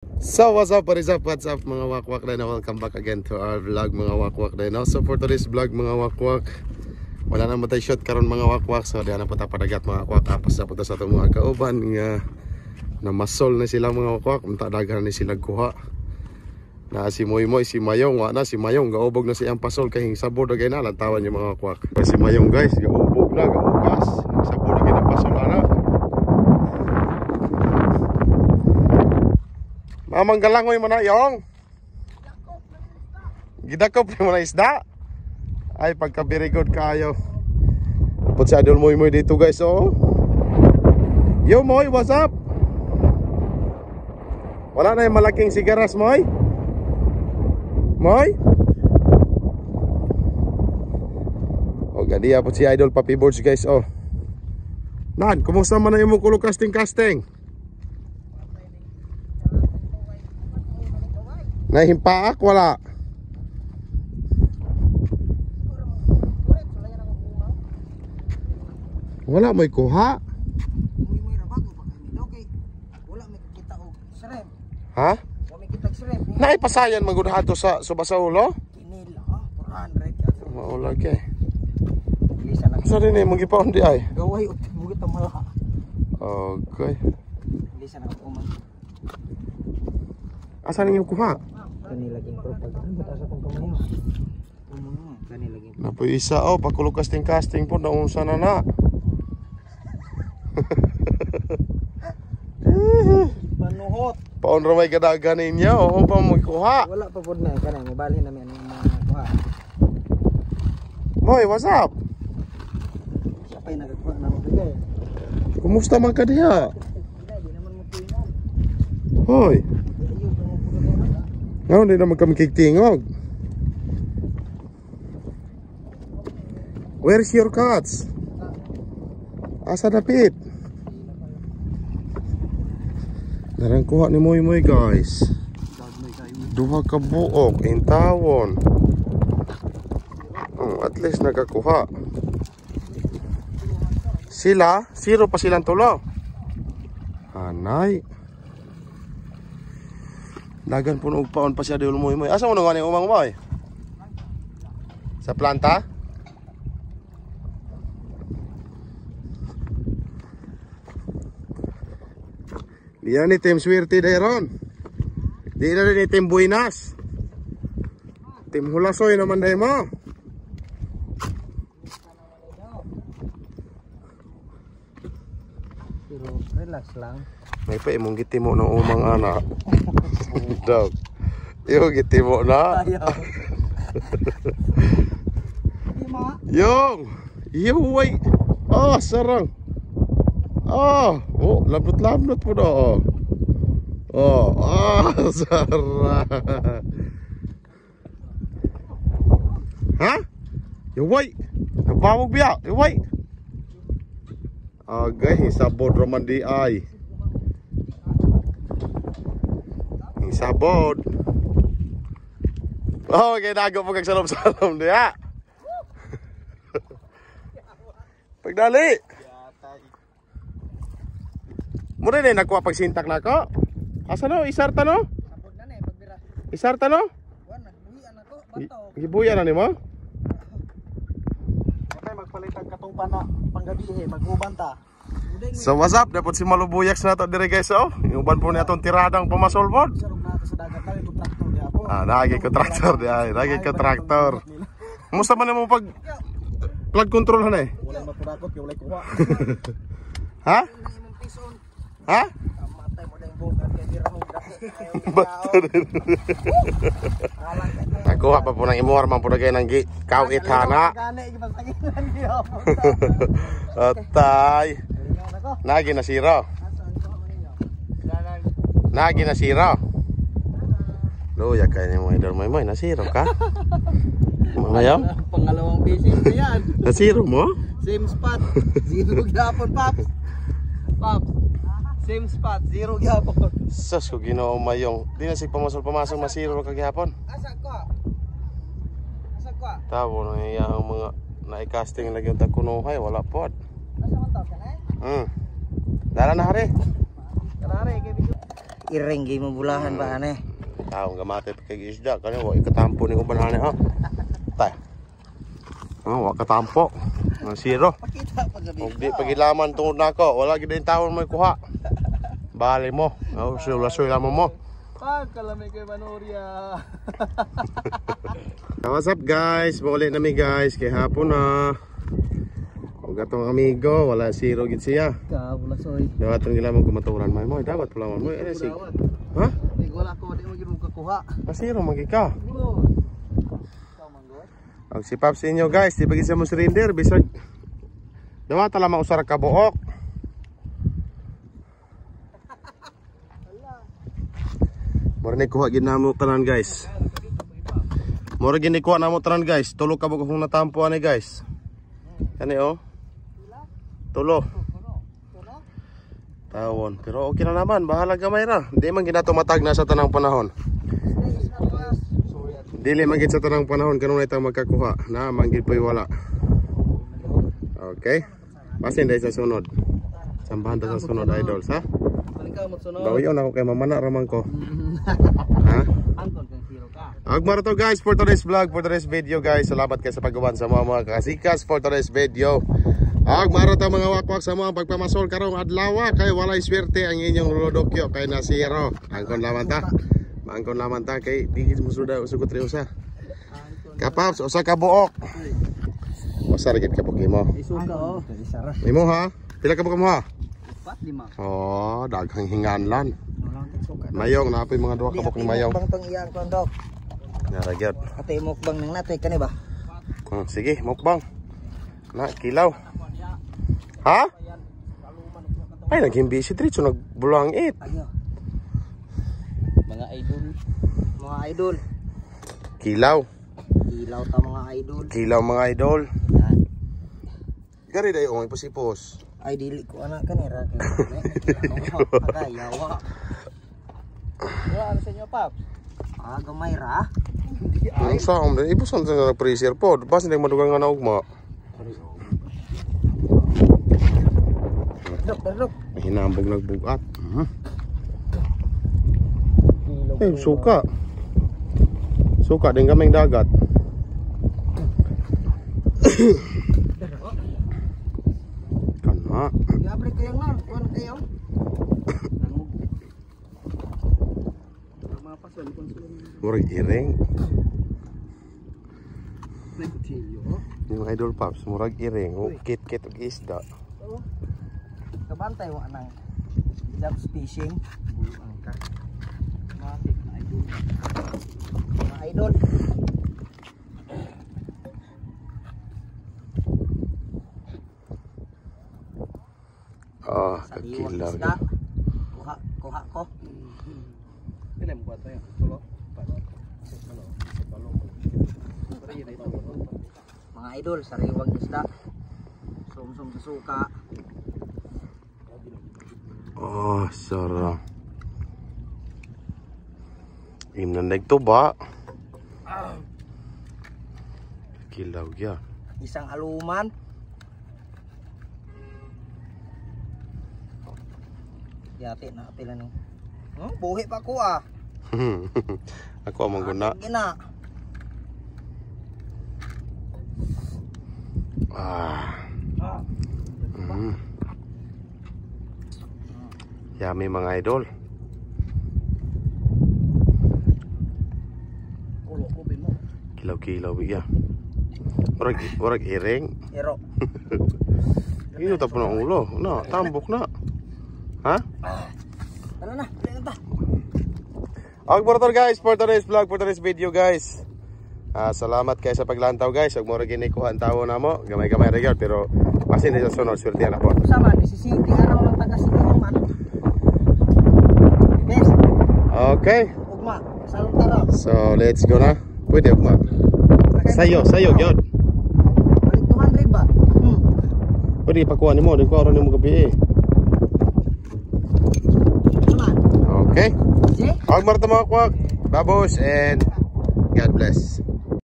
So what's up mga wakwak Dino, welcome back again to our vlog mga wakwak Dino. So for today's vlog mga wakwak, wala na matay shot karon mga wakwak. So diyan na po padagat mga wakwak, apas na po sa itong mga kauban nga na masol na sila mga wakwak, unta daghan ni sila kuha. Na si Moy si Mayong, wa na si Mayong gaubog na siyang pasol kay sabor dagay na lang tawan yung mga wakwak. Si Mayong guys, gaubog na, gaugas, sabor dagay na pasol ana. Mamang galangoy mo na yung gidakop mo na isda. Ay pagka very good kayo. Tapos si Idol Moy dito guys. Oh, yo Moy, what's up? Wala na yung malaking sigaras Moy? Moy? O gandiya po si Idol Papi Boards guys. Oh Nan, kumusta man na yung mukulo casting? Nahimpaak wala. Wala may kuha. Ha? Naipasayan magudhato sa subasaulo? Kinila, 400. Maula kay. Sa rin eh, magipaon di ay. Gaway uti bugit ang mala. Okay. Bisa na ako man. Asa nang yung kuha? Kani laging propaganda bata sa kong kamay. Kani laging. Napoy isa oh, pagkulo casting po naunsa na na. Panuhot. Paon ra may gadagan ninyo, o pa mo kuha. Wala pa pud na kanang mobalhin namin ang mga kuha. Moy, what's up? Sapay nagkuha na mo bigay. Kumusta man ka diha? Di naman mo tingog. Hoy. Ayun pa mo pud na. Ngayon di naman kami kiktingog. Where's your cats? Asa dapit? Narang kuha ni Moy guys. Duha ka buok in tawon. At least nakakuha. Sila, zero pa silang tulo. Hanay. Dagan po og paon pa siya Idol Moy. Asa mo nga ni umang Moy? Sa planta? Diyan ni Team Swerte Dairon. Di na rin ni Team Buenas. Team Hulasoy naman dahil mo. Pero relax lang. May pa imong gitimo ng umang anak. Dog. Yung gitimo na. Yung. Yung. Oh, sarang. Oh, labnot po na sarap. Ha? Iway. Nabawag biya. Iway. Agay, sabod raman di ay. Sabod. Oh, kaya nago po kag salom-salom diya. Pagdali. Muna na nakuha pagsintak na ako. Asa no? Isarta no? Sabod na ni pagbira. Isarta no? Wan nagbuhian ako bato. Gibuya na nimo? Okay, magpalitan katong panggabi magbubanta. So what's up? Dapat si Malubuyaks na to dire guys oh. Yung uban po niya tong tiradang pamasolbod. Sarong nato sa dagat na ito traktor di ako. Nagi ko traktor di ay. Nagi ko traktor. Kumusta man mo pag flood control han eh? Wala makurakot kay wala kuha. Ha? Ha? Matay mo dang bugat kay dira mo dako. Bato rin. Nakuha pa po ng imuhar man po na kayo ng kawit hana. Atay. Nagi na siro. Nagi na siro. Luya kayo ni mo Idol Moy, nasiro ka? Mamayam? Pangalawang busy na yan. Nasiro mo? Same spot. Zero gyapon, Paps. Paps. Same spot, zero gyapon. Sus ko Ginoo Mayong. Di na si pamasok masiro kagihapon. Asa ko? Asa ko? Tabo na iyang mga naikasting lagi yung takunuhay, wala pod. Asa man to kanay? Dala na hari. Kanare kay video. Ireng gay mo bulahan ba ane? Taong gamate pa kay isda kanya wa ikatampo ni kubanane ha. Tay. Wa katampo. Ang zero. Pakita pa gabi. Ug di pagilaman tungod nako, wala gid din taon may kuha. Bali mo. Sula-sula mo. Pagkalami kay Manoria. What's up guys? Bawali nami guys kay hapon na. Og atong amigo, wala zero gid siya. Kabulasoy. Dawaton gila mo kumaturan may mo, dapat pala mo. Ano sig? Ha? Wala ko di mo gid kakuha. Zero magika. Siguro. Ang si Pops inyo guys, di pagi sa mo surrender bisag. Dawat la mausar ka buok. Mura ni kuha gid namo tanan guys. Mura gid ni kuha namo tanan guys. Tulo ka buok kung natampo ani guys. Kani oh. Tulo. Tawon, pero okay na naman, bahala gamay ra. Di man ginato matag na sa tanang panahon. Dili man gid sa tanang panahon kanunay ta magkakuha na manggid poy wala. Okay. Basin dai sa sunod. Sambahan ta sa sunod idols ha. Balik mo sunod. Bawiyon ako kay mamana raman ko. Ha? Angkon kang zero ka. Agmaro to guys for today's vlog, for today's video guys. Salamat kayo sa paggawan sa mga kasikas for today's video. Agmaro to mga wakwak sa mga pagpamasol karong adlaw kay walay swerte ang inyong lulodokyo kay na zero. Angkon laman ta. Angkon laman ta kay di mo suda usugot ri usa. Kapaps usa ka buok. Usa ra gid ka buok mo. Isuka oh. Isara. Imo ha. Pila ka buok mo ha? 4-5. Oh, daghang hinganlan. Walang suka. Mayong napoy mga duha ka buok ni mayong. Bang tong iyang kondok. Nara gyud. Ate mukbang nang natay kani ba? Sige, mukbang. Na kilaw. Ha? Ay, naging busy diretso nagbulang it. Ayo. Mga idol. Mga idol. Kilaw. Ilaw ta mga idol. Kilaw mga idol. Yan. Gari day ong ipusipos. Ay dili ko anak kanira kay. Agay yawa. Wala ano sa inyo Paps? Gamay ra. Ang saom din ibuson sa freezer pod. Bas nang madugang nga naugma. Dok. Hinambog nagbugat. Eh, suka. Suka din kaming dagat. Kana. Gabre kayo na, kuan kayo. Mapason konsumo. Murag ireng. Nagtilyo. Yung idol Pops, murag ireng. Kit-kit og isda. Kabantay mo anang jobs fishing. Buang ka. Matik na idol. Mga idol. Kakilaw. Kuha ko. Ilan mo ba ito yun? Tulo? Mga idol, sariwang isda. Sumsum sa suka. Sarap. Imnandag to ba? Kilaw ya. Isang aluman. Yati na pila no. Buhi pa ko ah. Ako amang guna. Gina. Yummy mga idol. Ulo ko bin mo. Kilaw-kilaw ya. Warag ireng. Ero. Ino ta po ng ulo. Na, tambok na. Ha? Tara na, ta. Agportal guys, for today's vlog, for today's video guys. Salamat kayo sa paglantaw guys. Huwag mo rin ginikuha ang tao na mo. Gamay-gamay rin pero masin din sa sunod. Swerte na po. Sama, nisisiti araw lang taga-siguro man. Best. Okay. Ugma, salong tara. So, let's go na. Pwede, ugma. Sayo, gyud. Balik 200 ba? Pwede ipakuha ni mo. Din ko araw ni mo gabi eh. Sama. Okay. Okay? Agmar ta mga kwak. Babos and God bless.